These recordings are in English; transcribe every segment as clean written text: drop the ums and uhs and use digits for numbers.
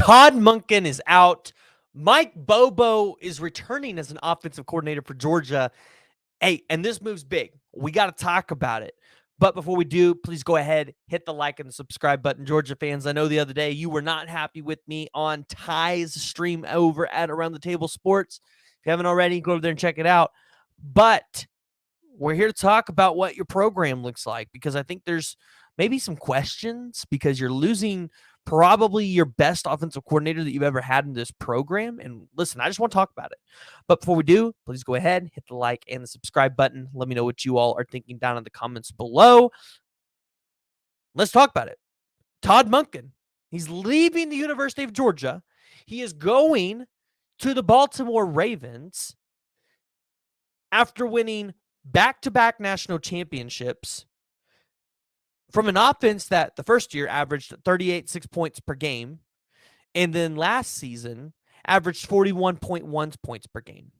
Todd Monken is out. Mike Bobo is returning as an offensive coordinator for Georgia. Hey, and this move's big. We got to talk about it. But before we do, please go ahead, hit the like and the subscribe button. Georgia fans, I know the other day you were not happy with me on Ty's stream over at Around the Table Sports. If you haven't already, go over there and check it out. But we're here to talk about what your program looks like, because I think there's maybe some questions because you're losing probably your best offensive coordinator that you've ever had in this program. And listen, I just want to talk about it. But before we do, please go ahead, hit the like and the subscribe button. Let me know what you all are thinking down in the comments below. Let's talk about it. Todd Monken, he's leaving the University of Georgia. He is going to the Baltimore Ravens after winning back-to-back national championships from an offense that the first year averaged 38.6 points per game, and then last season averaged 41.1 points per game.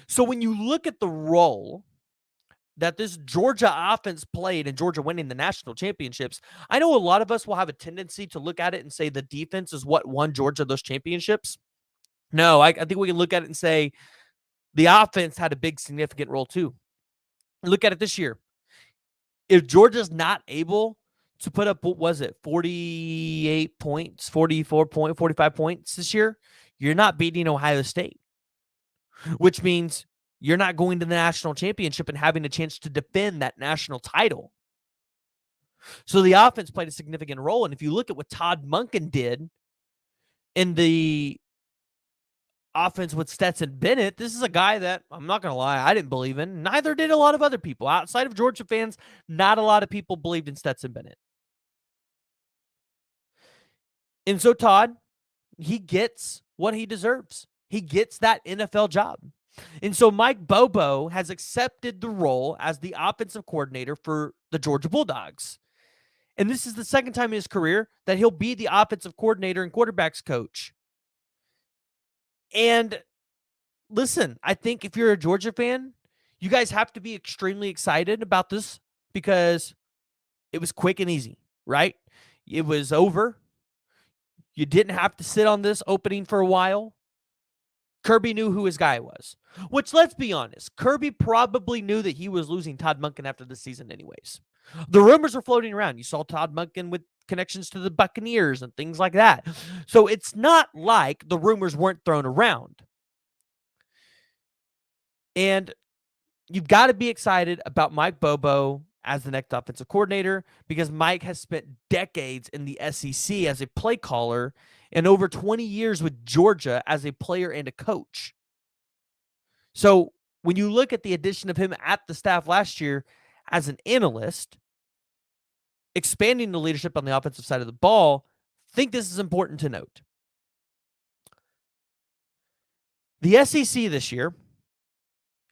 So when you look at the role that this Georgia offense played in Georgia winning the national championships, I know a lot of us will have a tendency to look at it and say the defense is what won Georgia those championships. No, I think we can look at it and say the offense had a big significant role too. Look at it this year. If Georgia's not able to put up, what was it, 48 points, 45 points this year, you're not beating Ohio State, which means you're not going to the national championship and having a chance to defend that national title. So the offense played a significant role. And if you look at what Todd Monken did in the offense with Stetson Bennett, this is a guy that, I'm not going to lie, I didn't believe in. Neither did a lot of other people. Outside of Georgia fans, not a lot of people believed in Stetson Bennett. And so Todd, he gets what he deserves. He gets that NFL job. And so Mike Bobo has accepted the role as the offensive coordinator for the Georgia Bulldogs. And this is the second time in his career that he'll be the offensive coordinator and quarterbacks coach. And listen, I think if you're a Georgia fan, you guys have to be extremely excited about this because it was quick and easy, right? It was over. You didn't have to sit on this opening for a while. Kirby knew who his guy was, which, let's be honest, Kirby probably knew that he was losing Todd Monken after the season anyways. The rumors are floating around. You saw Todd Monken with connections to the Buccaneers and things like that. So it's not like the rumors weren't thrown around. And you've got to be excited about Mike Bobo as the next offensive coordinator because Mike has spent decades in the SEC as a play caller and over 20 years with Georgia as a player and a coach. So when you look at the addition of him at the staff last year as an analyst, expanding the leadership on the offensive side of the ball, I think this is important to note. The SEC this year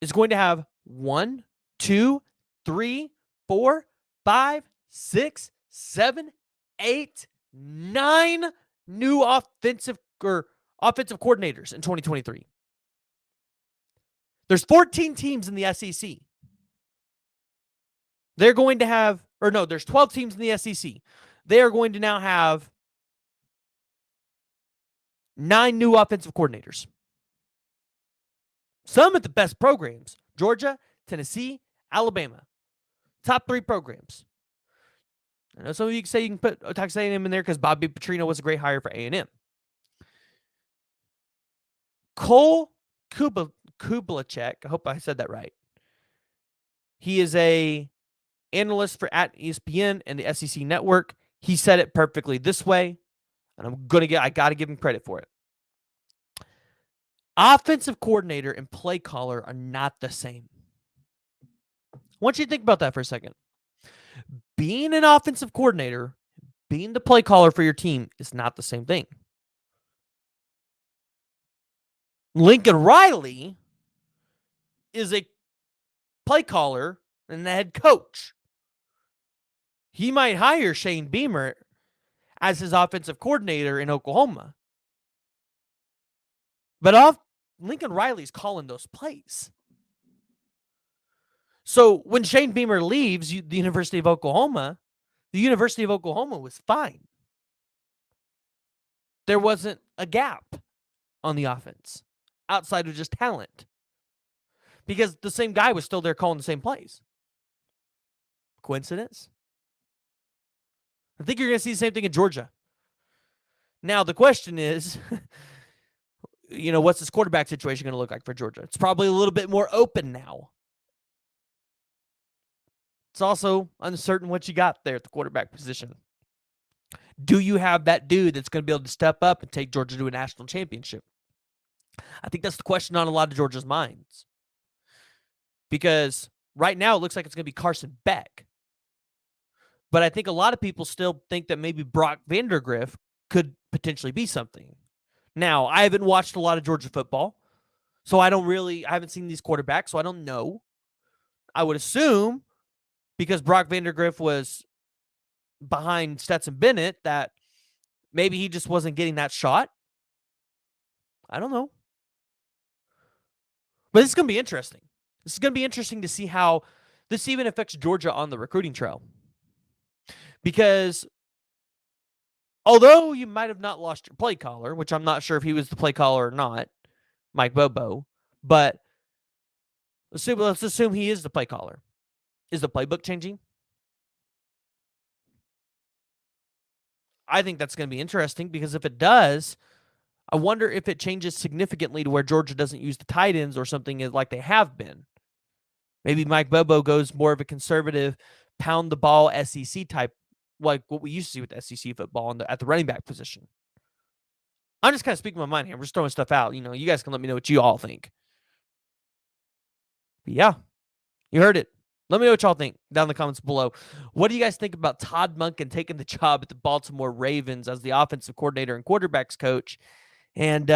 is going to have 1, 2, 3, 4, 5, 6, 7, 8, 9 new offensive coordinators in 2023. There's 14 teams in the SEC. They're going to have, there's 12 teams in the SEC. They are going to now have 9 new offensive coordinators. Some of the best programs: Georgia, Tennessee, Alabama. Top 3 programs. I know some of you can say you can put Texas A&M in there because Bobby Petrino was a great hire for A&M. Cole Kublacek, I hope I said that right. He is a analyst at ESPN and the SEC Network. He said it perfectly this way, and I got to give him credit for it. Offensive coordinator and play caller are not the same. I want you to think about that for a second. Being an offensive coordinator, being the play caller for your team is not the same thing. Lincoln Riley is a play caller and the head coach. He might hire Shane Beamer as his offensive coordinator in Oklahoma. But Lincoln Riley's calling those plays. So when Shane Beamer leaves the University of Oklahoma was fine. there wasn't a gap on the offense outside of just talent because the same guy was still there calling the same plays. Coincidence? I think you're going to see the same thing in Georgia. Now, the question is, what's this quarterback situation going to look like for Georgia? It's probably a little bit more open now. It's also uncertain what you got there at the quarterback position. Do you have that dude that's going to be able to step up and take Georgia to a national championship? I think that's the question on a lot of Georgia's minds. Because right now it looks like it's going to be Carson Beck. But I think a lot of people still think that maybe Brock Vandagriff could potentially be something. Now, I haven't watched a lot of Georgia football, so I haven't seen these quarterbacks, so I don't know. I would assume because Brock Vandagriff was behind Stetson Bennett that maybe he just wasn't getting that shot. I don't know. But this is going to be interesting. This is going to be interesting to see how this even affects Georgia on the recruiting trail. Because although you might have not lost your play caller, which I'm not sure if he was the play caller or not, Mike Bobo, but let's assume he is the play caller. Is the playbook changing? I think that's going to be interesting because if it does, I wonder if it changes significantly to where Georgia doesn't use the tight ends or something like they have been. Maybe Mike Bobo goes more of a conservative, pound the ball SEC type, like what we used to see with SEC football at the running back position. I'm just kind of speaking my mind here. I'm just throwing stuff out. You guys can let me know what you all think. But yeah, you heard it. Let me know what y'all think down in the comments below. What do you guys think about Todd Monken taking the job at the Baltimore Ravens as the offensive coordinator and quarterbacks coach? And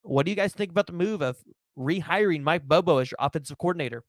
what do you guys think about the move of rehiring Mike Bobo as your offensive coordinator?